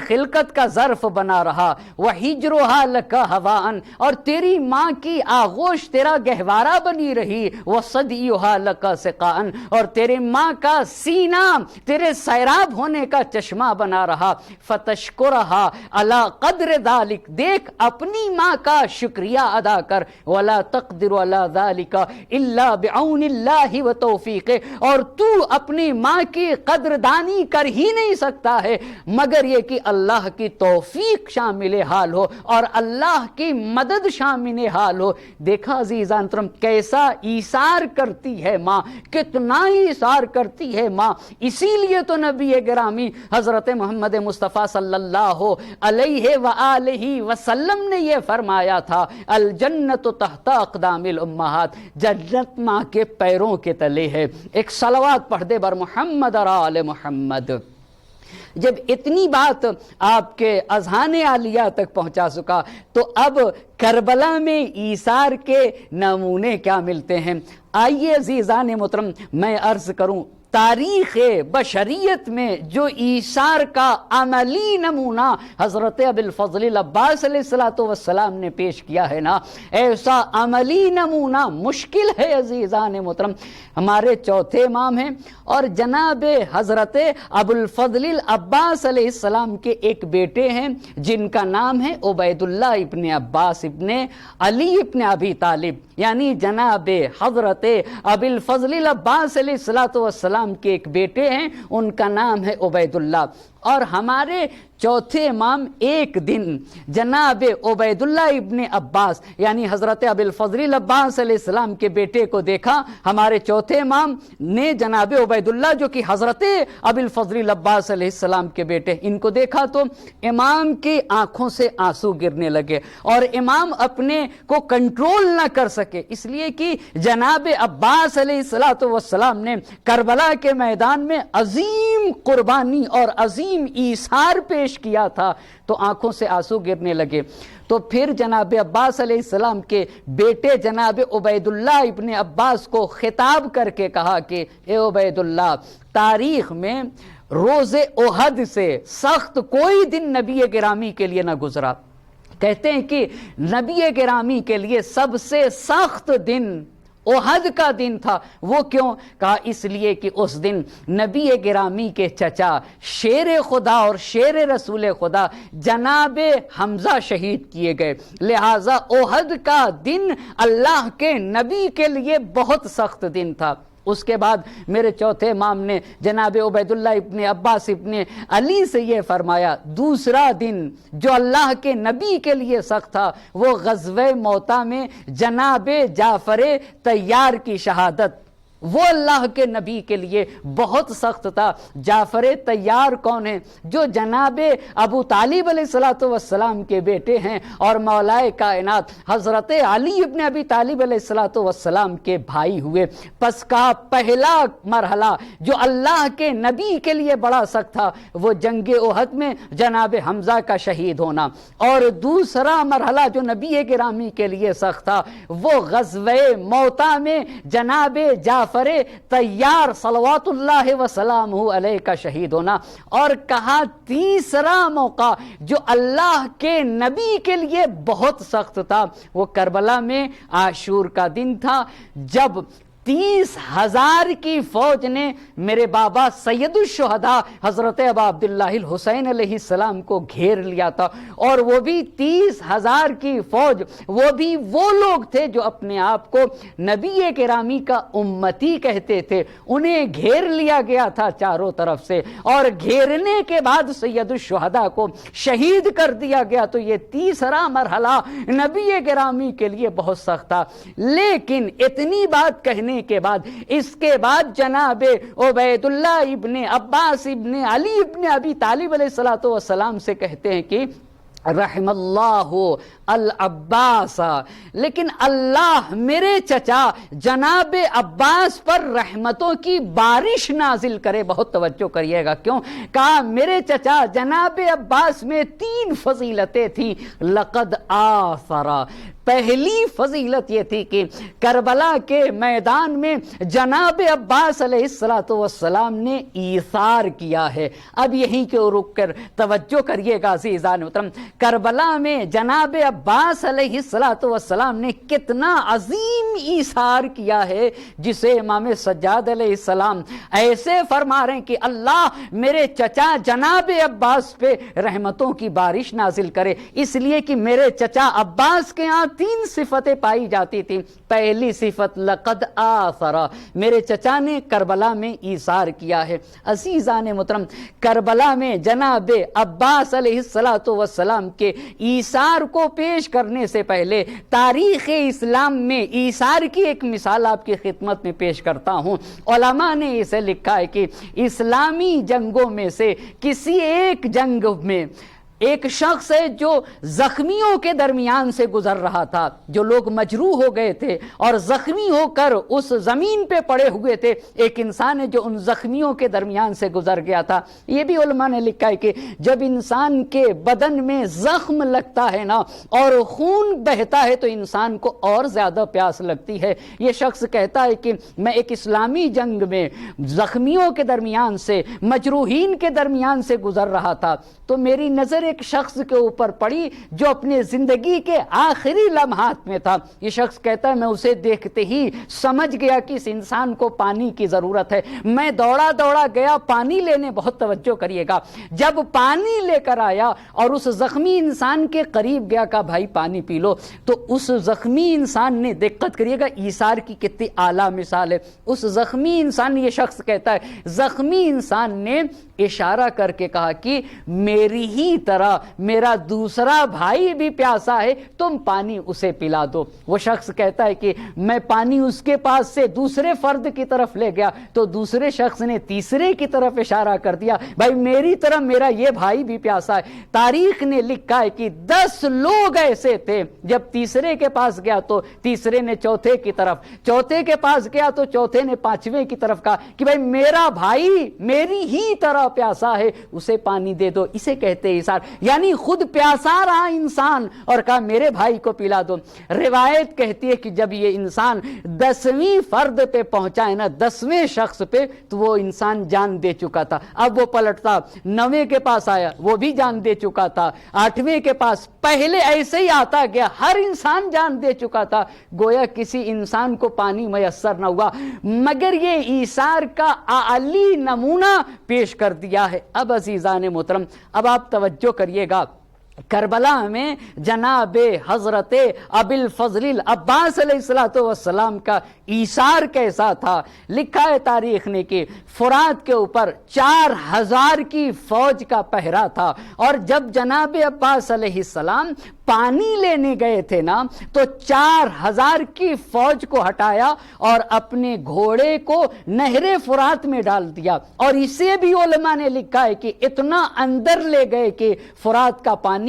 خلقت کا ظرف بنا رہا، وَحِجْرُهَا لَكَ هَوَاءً، اور تیری ماں کی آغوش تیرا گہوارہ بنی رہی، وَصَدْيُهَا لَكَ سِقَاءً، اور تیرے ماں کا سینہ تیرے سیراب ہونے کا چشمہ بنا رہا، فَتَشْكُرَهَا عَلَى قَدْرِ ذَلِكَ، دیکھ اپنی ماں کا شکریہ ادا کر، وَلَا تَقْدِرُ عَلَى ذَلِكَ إِلَّا بِعَوْنِ اللَّهِ وَتَوْفِيقِهِ، اور تو اپنی ماں کی قدردانی کر ہی نہیں سکتا ہے مگر یہ کہ اللہ کی توفیق شامل حال ہو اور اللہ کی مدد شامل حال ہو۔ دیکھا عزیزان کرام کیسا ایثار کرتی ہے ماں، کتنا ایثار کرتی ہے ماں۔ اسی لیے تو نبی گرامی حضرت محمد مصطفیٰ صلی اللہ علیہ وآلہ وسلم نے یہ فرمایا تھا الجنت تحت اقدام الامہات، جنت ماں کے پیروں کے تلے ہے۔ ایک صلوات پڑھ دے بر محمد اور آل محمد۔ جب اتنی بات آپ کے اذہان عالیہ تک پہنچا سکا تو اب کربلا میں ایثار کے نمونے کیا ملتے ہیں؟ آئیے عزیزان محترم میں عرض کروں، تاریخ بشریت میں جو ایثار کا عملی نمونہ حضرت ابی الفضل العباس علیہ السلام نے پیش کیا ہے نا، ایسا عملی نمونہ مشکل ہے عزیزان محترم۔ ہمارے چوتھے امام ہیں اور جناب حضرت ابو الفضل العباس علیہ السلام کے ایک بیٹے ہیں جن کا نام ہے عبید اللہ ابن عباس ابن علی ابن ابی طالب، یعنی جناب حضرت ابی الفضل العباس علیہ السلام کے ایک بیٹے ہیں، ان کا نام ہے عبید اللہ۔ اور ہمارے چوتھے امام ایک دن جناب عبید اللہ ابن عباس یعنی حضرت ابی الفضل العباس علیہ السلام کے بیٹے کو دیکھا۔ ہمارے چوتھے امام نے جناب عبید اللہ جو کہ حضرت ابی الفضل العباس علیہ السلام کے بیٹے، ان کو دیکھا تو امام کی آنکھوں سے آنسو گرنے لگے اور امام اپنے کو کنٹرول نہ کر سکے، اس لیے کہ جناب عباس علیہ السلام نے کربلا کے میدان میں عظیم قربانی اور عظیم ایثار پیش کیا تھا، تو آنکھوں سے آنسو گرنے لگے۔ تو پھر جناب عباس علیہ السلام کے بیٹے جناب عبید اللہ ابن عباس کو خطاب کر کے کہا کہ اے عبید اللہ، تاریخ میں روز احد سے سخت کوئی دن نبی گرامی کے لیے نہ گزرا۔ کہتے ہیں کہ نبی گرامی کے لیے سب سے سخت دن احد کا دن تھا۔ وہ کیوں؟ کہا اس لیے کہ اس دن نبی گرامی کے چچا شیر خدا اور شیر رسول خدا جناب حمزہ شہید کیے گئے، لہٰذا احد کا دن اللہ کے نبی کے لیے بہت سخت دن تھا۔ اس کے بعد میرے چوتھے امام نے جناب عبید اللہ ابن عباس ابن علی سے یہ فرمایا، دوسرا دن جو اللہ کے نبی کے لیے سخت تھا وہ غزوہ موتا میں جناب جعفر طیار کی شہادت، وہ اللہ کے نبی کے لیے بہت سخت تھا۔ جعفر طیار کون ہیں؟ جو جناب ابو طالب علیہ السلام کے بیٹے ہیں اور مولائے کائنات حضرت علی ابن ابی طالب علیہ السلام کے بھائی ہوئے۔ پس کا پہلا مرحلہ جو اللہ کے نبی کے لیے بڑا سخت تھا وہ جنگ احد میں جناب حمزہ کا شہید ہونا، اور دوسرا مرحلہ جو نبی گرامی کے لیے سخت تھا وہ غزوہ موتا میں جناب جعفر طیار صلوات اللہ وسلامہ علیہ کا شہید ہونا۔ اور کہا تیسرا موقع جو اللہ کے نبی کے لیے بہت سخت تھا وہ کربلا میں عاشور کا دن تھا، جب 30,000 کی فوج نے میرے بابا سید الشہداء حضرت ابا عبداللہ الحسین علیہ السلام کو گھیر لیا تھا، اور وہ بھی 30,000 کی فوج، وہ بھی وہ لوگ تھے جو اپنے آپ کو نبی گرامی کا امتی کہتے تھے، انہیں گھیر لیا گیا تھا چاروں طرف سے، اور گھیرنے کے بعد سید الشہداء کو شہید کر دیا گیا۔ تو یہ تیسرا مرحلہ نبی گرامی کے لیے بہت سخت تھا، لیکن اتنی بات کہنے کے بعد اس کے بعد جناب عبید اللہ ابن عباس ابن علی ابن ابی طالب علیہ السلام سے کہتے ہیں کہ رحم اللہ العباس، لیکن اللہ میرے چچا جناب عباس پر رحمتوں کی بارش نازل کرے۔ بہت توجہ کریے گا، کیوں کہا میرے چچا جناب عباس میں 3 فضیلتیں تھیں۔ لقد آثرا، پہلی فضیلت یہ تھی کہ کربلا کے میدان میں جناب عباس علیہ السلام نے ایثار کیا ہے۔ اب یہیں کے رک کر توجہ کریے گا عزیزان محترم، کربلا میں جناب عباس علیہ السلام نے کتنا عظیم ایثار کیا ہے، جسے امام سجاد علیہ السلام ایسے فرما رہے ہیں کہ اللہ میرے چچا جناب عباس پہ رحمتوں کی بارش نازل کرے، اس لیے کہ میرے چچا عباس کے ہاں 3 صفتیں پائی جاتی تھی۔ پہلی صفت لقد آثرا، میرے چچا نے کربلا میں ایثار کیا ہے۔ عزیزان محترم، کربلا میں جناب عباس علیہ السلام کے ایثار کو پیش کرنے سے پہلے تاریخ اسلام میں ایثار کی ایک مثال آپ کی خدمت میں پیش کرتا ہوں۔ علماء نے اسے لکھا ہے کہ اسلامی جنگوں میں سے کسی ایک جنگ میں ایک شخص ہے جو زخمیوں کے درمیان سے گزر رہا تھا، جو لوگ مجروح ہو گئے تھے اور زخمی ہو کر اس زمین پہ پڑے ہوئے تھے، ایک انسان ہے جو ان زخمیوں کے درمیان سے گزر گیا تھا۔ یہ بھی علماء نے لکھا ہے کہ جب انسان کے بدن میں زخم لگتا ہے نا اور خون بہتا ہے تو انسان کو اور زیادہ پیاس لگتی ہے۔ یہ شخص کہتا ہے کہ میں ایک اسلامی جنگ میں زخمیوں کے درمیان سے، مجروحین کے درمیان سے گزر رہا تھا، تو میری نظر ایک شخص کے اوپر پڑی جو اپنے زندگی کے آخری لمحات میں تھا۔ یہ شخص کہتا ہے میں اسے دیکھتے ہی سمجھ گیا کہ اس انسان کو پانی کی ضرورت ہے، میں دوڑا دوڑا گیا پانی لینے۔ بہت توجہ کریے گا، جب پانی لے کر آیا اور اس زخمی انسان کے قریب گیا، کہا بھائی پانی پی لو، تو اس زخمی انسان نے، دقت کریے گا ایثار کی کتنی اعلیٰ مثال ہے، اس زخمی انسان نے، یہ شخص کہتا ہے زخمی انسان نے اشارہ کر کے کہا کہ میری ہی طرح میرا دوسرا بھائی بھی پیاسا ہے، تم پانی اسے پلا دو۔ وہ شخص کہتا ہے کہ میں پانی اس کے پاس سے دوسرے فرد کی طرف لے گیا تو دوسرے شخص نے تیسرے کی طرف اشارہ کر دیا، بھائی میری طرح میرا یہ بھائی بھی پیاسا ہے۔ تاریخ نے لکھا ہے کہ 10 لوگ ایسے تھے، جب تیسرے کے پاس گیا تو تیسرے نے چوتھے کی طرف، چوتھے کے پاس گیا تو چوتھے نے پانچویں کی طرف کہا کہ بھائی میرا بھائی میری ہی طرح پیاسا ہے، اسے پانی دے دو۔ اسے کہتے ہیں ایثار، یعنی خود پیاسا رہا انسان اور کہا میرے بھائی کو پلا دو۔ روایت کہتی ہے کہ جب یہ انسان 10ویں فرد پہ پہنچا ہے نا، 10ویں شخص پہ، تو وہ انسان جان دے چکا تھا۔ اب وہ پلٹتا 9ویں کے پاس آیا، وہ بھی جان دے چکا تھا، 8ویں کے پاس، پہلے ایسے ہی آتا گیا، ہر انسان جان دے چکا تھا، گویا کسی انسان کو پانی میسر نہ ہوا، مگر یہ ایثار کا اعلی نمونہ پیش کر دیا ہے۔ اب عزیزان محترم، اب آپ توجہ کریے گا، کربلا میں جناب حضرت ابی الفضل العباس علیہ السلام کا ایثار کیسا تھا۔ لکھا ہے تاریخ نے کہ فرات کے اوپر 4000 کی فوج کا پہرا تھا، اور جب جناب عباس علیہ السلام پانی لینے گئے تھے نا تو 4000 کی فوج کو ہٹایا اور اپنے گھوڑے کو نہر فرات میں ڈال دیا، اور اسے بھی علماء نے لکھا ہے کہ اتنا اندر لے گئے کہ فرات کا پانی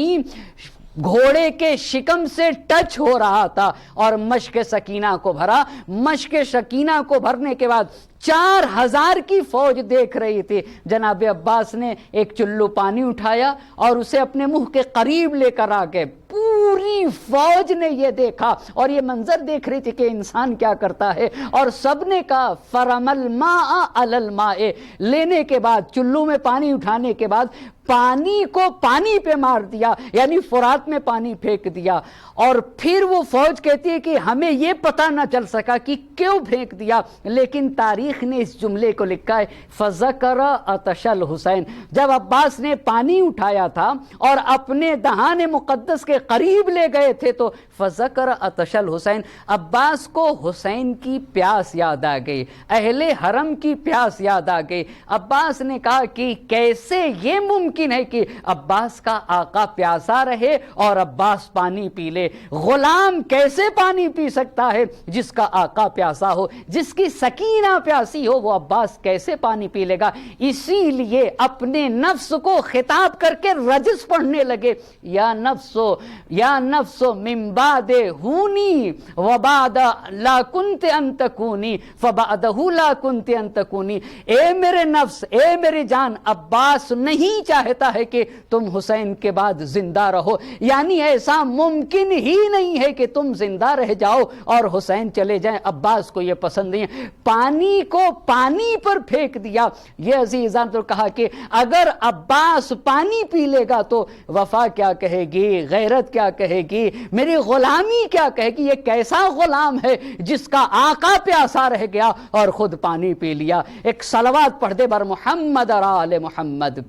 گھوڑے کے شکم سے ٹچ ہو رہا تھا، اور مشک سکینہ کو بھرا۔ مشک سکینہ کو بھرنے کے بعد 4000 کی فوج دیکھ رہی تھی۔ جناب عباس نے ایک چلو پانی اٹھایا اور اسے اپنے منہ کے قریب لے کر آ گئے۔ پوری فوج نے یہ دیکھا اور یہ منظر دیکھ رہی تھی کہ انسان کیا کرتا ہے، اور سب نے کہا فرم الماء علی الماء، لینے کے بعد، چلو میں پانی اٹھانے کے بعد پانی کو پانی پہ مار دیا، یعنی فرات میں پانی پھینک دیا۔ اور پھر وہ فوج کہتی ہے کہ ہمیں یہ پتہ نہ چل سکا کہ کیوں پھینک دیا، لیکن تاریخ نے اس جملے کو لکھا ہے فذکر عطش الحسین۔ جب عباس نے پانی اٹھایا تھا اور اپنے دہان مقدس کے قریب لے گئے تھے تو فذکر عطش الحسین، عباس کو حسین کی پیاس یاد آ گئی، اہل حرم کی پیاس یاد آ گئی۔ عباس نے کہا کہ کیسے یہ ممکن ہے کہ عباس کا آقا پیاسا رہے اور عباس پانی پی لے؟ غلام کیسے پانی پی سکتا ہے جس کا آقا پیاسا ہو؟ جس کی سکینہ پیاسی ہو وہ عباس کیسے پانی پی لے گا؟ اسی لیے اپنے نفس کو خطاب کر کے رجز پڑھنے لگے، یا نفسو من بعد ہونی وبعد لا کنت ان تکونی فبعدہ لا کنت ان تکونی۔ اے میرے نفس، اے میری جان، عباس نہیں چاہتا ہے کہ تم حسین کے بعد زندہ رہو، یعنی ایسا ممکن ہی نہیں ہے کہ تم زندہ رہ جاؤ اور حسین چلے جائیں۔ عباس کو یہ پسند نہیں ہے، پانی کو پانی پر پھینک دیا۔ یہ عزیزان تو کہا کہ اگر عباس پانی پی لے گا تو وفا کیا کہے گی، غیرت کیا کہے گی، میری غلامی کیا کہے گی؟ یہ کیسا غلام ہے جس کا آقا پیاسا رہ گیا اور خود پانی پی لیا؟ ایک صلوات پڑھ دے بر محمد اور آل محمد۔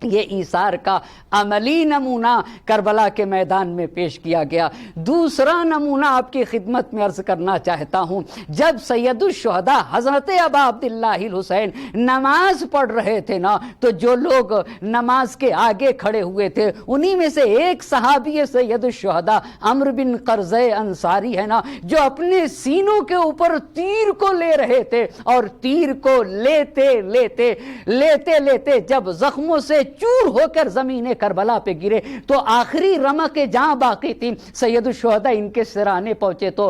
یہ ایثار کا عملی نمونہ کربلا کے میدان میں پیش کیا گیا۔ دوسرا نمونہ آپ کی خدمت میں عرض کرنا چاہتا ہوں۔ جب سید الشہداء حضرت ابا عبداللہ الحسین نماز پڑھ رہے تھے نا، تو جو لوگ نماز کے آگے کھڑے ہوئے تھے انہی میں سے ایک صحابی سید الشہداء عمرو بن قرظہ انصاری ہے نا، جو اپنے سینوں کے اوپر تیر کو لے رہے تھے، اور تیر کو لیتے لیتے لیتے لیتے جب زخموں سے چور ہو کر زمین کربلا پہ گرے تو آخری رمق جاں باقی تھی، سید الشہداء ان کے سرانے پہنچے تو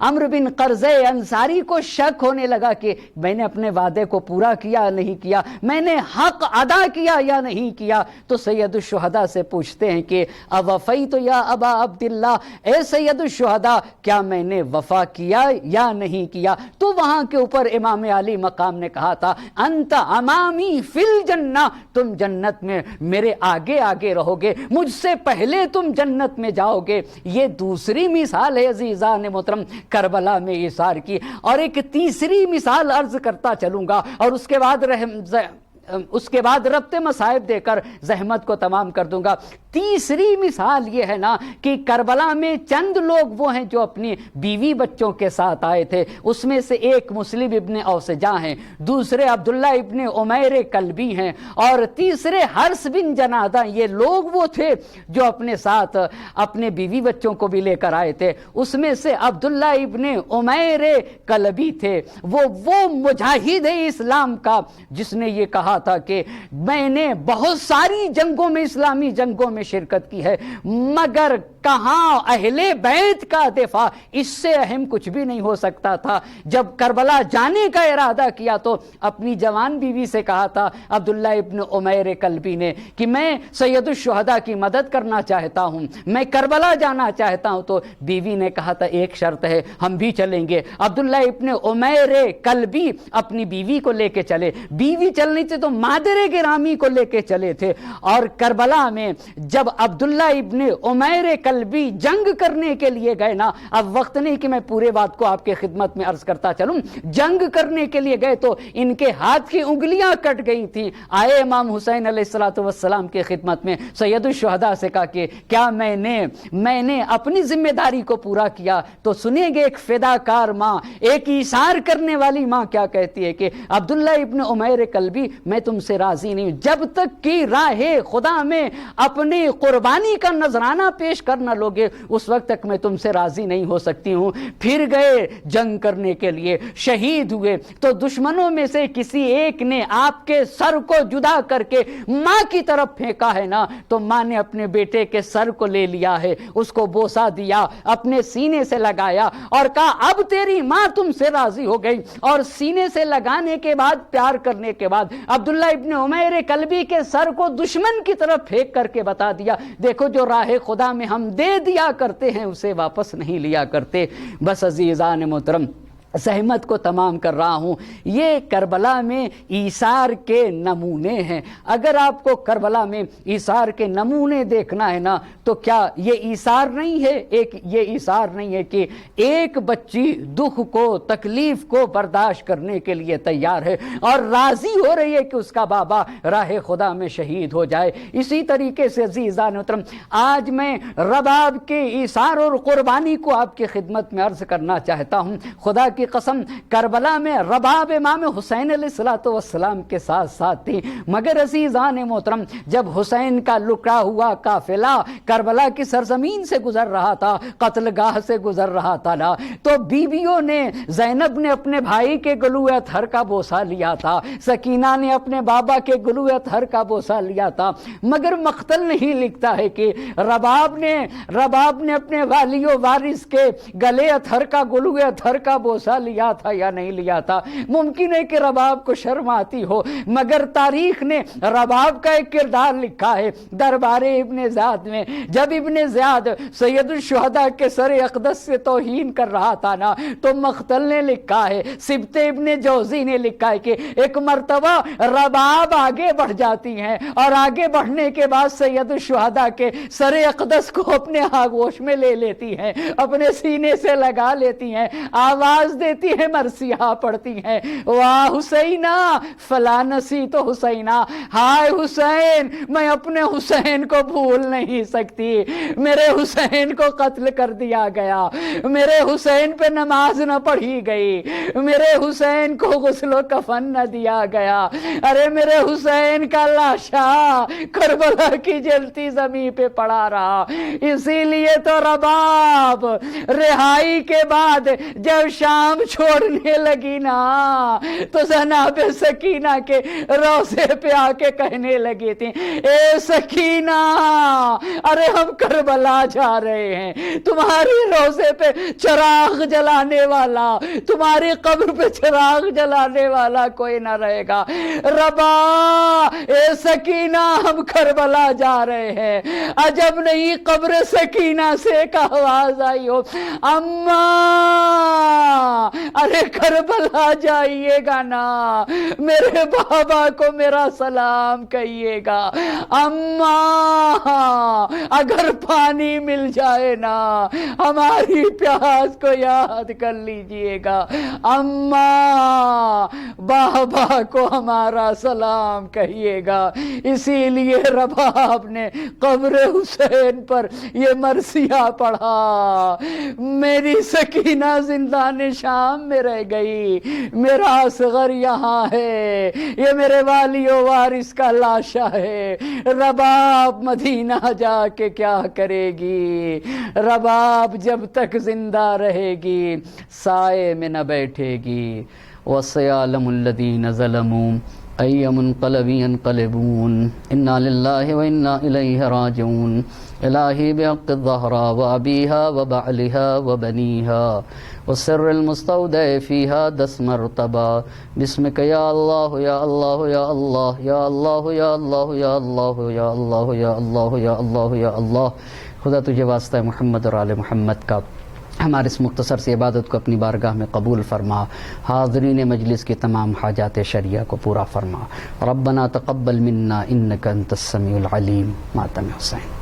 عمرو بن قرظہ انصاری کو شک ہونے لگا کہ میں نے اپنے وعدے کو پورا کیا نہیں کیا، میں نے حق ادا کیا یا نہیں کیا۔ تو سید الشہداء سے پوچھتے ہیں کہ اوفیت یا ابا عبداللہ، اے سید الشہداء کیا میں نے وفا کیا یا نہیں کیا؟ تو وہاں کے اوپر امام علی مقام نے کہا تھا انت امامی فی الجنہ، تم جنت میں میرے آگے آگے رہو گے، مجھ سے پہلے تم جنت میں جاؤ گے۔ یہ دوسری مثال ہے عزیزان محترم کربلا میں ایثار کی۔ اور ایک تیسری مثال عرض کرتا چلوں گا اور اس کے بعد ربط مصائب دے کر زحمت کو تمام کر دوں گا۔ تیسری مثال یہ ہے نا کہ کربلا میں چند لوگ وہ ہیں جو اپنی بیوی بچوں کے ساتھ آئے تھے، اس میں سے ایک مسلم ابن اوسجا ہیں، دوسرے عبداللہ ابن عمیر کلبی ہیں، اور تیسرے حرس بن جنادہ۔ یہ لوگ وہ تھے جو اپنے ساتھ اپنے بیوی بچوں کو بھی لے کر آئے تھے۔ اس میں سے عبداللہ ابن عمیر کلبی تھے، وہ مجاہد اسلام کا جس نے یہ کہا تھا کہ میں نے بہت ساری جنگوں میں، اسلامی جنگوں میں شرکت کی ہے، مگر کہاں اہل بیت کا دفاع، اس سے اہم کچھ بھی نہیں ہو سکتا تھا۔ جب کربلا جانے کا ارادہ کیا تو اپنی جوان بیوی سے کہا تھا عبداللہ ابن عمیر کلبی نے کہ میں سید الشہداء کی مدد کرنا چاہتا ہوں، میں کربلا جانا چاہتا ہوں۔ تو بیوی نے کہا تھا ایک شرط ہے، ہم بھی چلیں گے۔ عبداللہ ابن عمیر کلبی اپنی بیوی کو لے کے چلے، بیوی چلنی تھی تو مادر گرامی کو لے کے چلے تھے۔ اور کربلا میں جب عبداللہ ابن عمیر کلبی جنگ کرنے کے لیے گئے نا، اب وقت نہیں کہ میں پورے بات کو آپ کے خدمت میں عرض کرتا چلوں، جنگ کرنے کے لیے گئے تو ان کے ہاتھ کی انگلیاں کٹ گئی تھیں۔ آئے امام حسین علیہ السلام کی خدمت میں، سید الشہداء سے کہا کہ کیا میں نے اپنی ذمہ داری کو پورا کیا؟ تو سنیں گے ایک فداکار ماں، ایک ایثار کرنے والی ماں کیا کہتی ہے کہ عبداللہ ابن عمیر کلبی میں تم سے راضی نہیں ہوں، جب تک کہ راہ خدا میں اپنی قربانی کا نذرانہ پیش کر نہ لوگے اس وقت تک میں تم سے راضی نہیں ہو سکتی ہوں۔ پھر گئے جنگ کرنے کے لیے، شہید ہوئے تو دشمنوں میں سے کسی ایک نے آپ کے سر کو جدا کر کے ماں کی طرف پھینکا ہے نا، تو ماں نے اپنے بیٹے کے سر کو لے لیا ہے، اس کو بوسہ دیا، اپنے سینے سے لگایا اور کہا اب تیری ماں تم سے راضی ہو گئی۔ اور سینے سے لگانے کے بعد، پیار کرنے کے بعد عبداللہ ابن عمیر کلبی کے سر کو دشمن کی طرف پھینک کر کے بتا دیا دیکھو جو راہ خدا میں ہم دے دیا کرتے ہیں اسے واپس نہیں لیا کرتے۔ بس عزیزان محترم، زحمت کو تمام کر رہا ہوں۔ یہ کربلا میں ایثار کے نمونے ہیں۔ اگر آپ کو کربلا میں ایثار کے نمونے دیکھنا ہے نا تو کیا یہ ایثار نہیں ہے؟ یہ ایثار نہیں ہے کہ ایک بچی دکھ کو تکلیف کو برداشت کرنے کے لیے تیار ہے اور راضی ہو رہی ہے کہ اس کا بابا راہ خدا میں شہید ہو جائے۔ اسی طریقے سے عزیزان محترم آج میں رباب کے ایثار اور قربانی کو آپ کی خدمت میں عرض کرنا چاہتا ہوں۔ خدا کی قسم کربلا میں رباب امام حسین علیہ السلام کے ساتھ ساتھ تھی، مگر عزیزان محترم جب حسین کا لٹا ہوا قافلہ کربلا کی سرزمین سے گزر رہا تھا، قتل گاہ سے گزر رہا تھا نا، تو بیویوں نے، زینب نے اپنے بھائی کے گلوئے اطہر کا بوسہ لیا تھا، سکینہ نے اپنے بابا کے گلوئے اطہر کا بوسہ لیا تھا، مگر مقتل نہیں لکھتا ہے کہ رباب نے اپنے والی و وارث کے گلے اطہر کا گلوئے اطہر کا بوسہ لیا تھا یا نہیں لیا تھا۔ ممکن ہے کہ رباب کو شرم آتی ہو، مگر تاریخ نے رباب کا ایک کردار لکھا ہے دربار ابن زیاد میں۔ جب ابن زیاد سید الشہداء کے سر اقدس سے توہین کر رہا تھا نا، تو مقتل نے لکھا ہے، سبت ابن جوزی نے لکھا ہے کہ ایک مرتبہ رباب آگے بڑھ جاتی ہیں اور آگے بڑھنے کے بعد سید الشہداء کے سر اقدس کو اپنے آغوش میں لے لیتی ہیں، اپنے سینے سے لگا لیتی ہیں، آواز دیتی ہیں، مرثیہ پڑھتی ہیں، واہ حسینہ فلا نسیت حسینہ، ہائے حسین میں اپنے حسین کو بھول نہیں سکتی، میرے حسین کو قتل کر دیا گیا، میرے حسین پہ نماز نہ پڑھی گئی، میرے حسین کو غسل و کفن نہ دیا گیا، ارے میرے حسین کا لاشا کربلا کی جلتی زمین پہ پڑا رہا۔ اسی لیے تو رباب رہائی کے بعد جب شام چھوڑنے لگی نا تو جناب سکینہ کے روضے پہ آ کے کہنے لگی تھی، اے سکینہ ارے ہم کربلا جا رہے ہیں، تمہاری روضے پہ چراغ جلانے والا، تمہاری قبر پہ چراغ جلانے والا کوئی نہ رہے گا، ربا اے سکینہ ہم کربلا جا رہے ہیں۔ عجب نہیں قبر سکینہ سے ایک آواز آئی ہو، اماں ارے کربلا جائیے گا نا، میرے بابا کو میرا سلام کہیے گا، اماں اگر پانی مل جائے نا ہماری پیاس کو یاد کر لیجئے گا، اماں بابا کو ہمارا سلام کہیے گا۔ اسی لیے رباب نے قبر حسین پر یہ مرثیہ پڑھا، میری سکینہ زندان شام میں رہ گئی، میرا اصغر یہاں ہے، یہ میرے والی و وارث کا لاشا ہے، رباب مدینہ جا کے کیا کرے گی؟ رباب جب تک زندہ رہے گی سائے میں نہ بیٹھے گی۔ وَسَيَعْلَمُ الَّذِينَ ظَلَمُوا أَيَّ مُنقَلَبٍ يَنقَلِبُونَ إِنَّا لِلَّهِ وَإِنَّا إِلَيْهِ راجعون إلهي بحق الزهراء وأبيها وبعلها وبنيها وسر المستودع فيها دس مرتبہ بسمك يا الله يا الله يا الله يا الله يا الله يا الله يا الله يا الله يا الله يا الله۔ خدا تجھے واسطہ محمد اور آل محمد کا ہمارے اس مختصر سی عبادت کو اپنی بارگاہ میں قبول فرما، حاضرین مجلس کی تمام حاجات شرعیہ کو پورا فرما۔ ربنا تقبل منا انک انت السمیع العلیم۔ ماتم حسین۔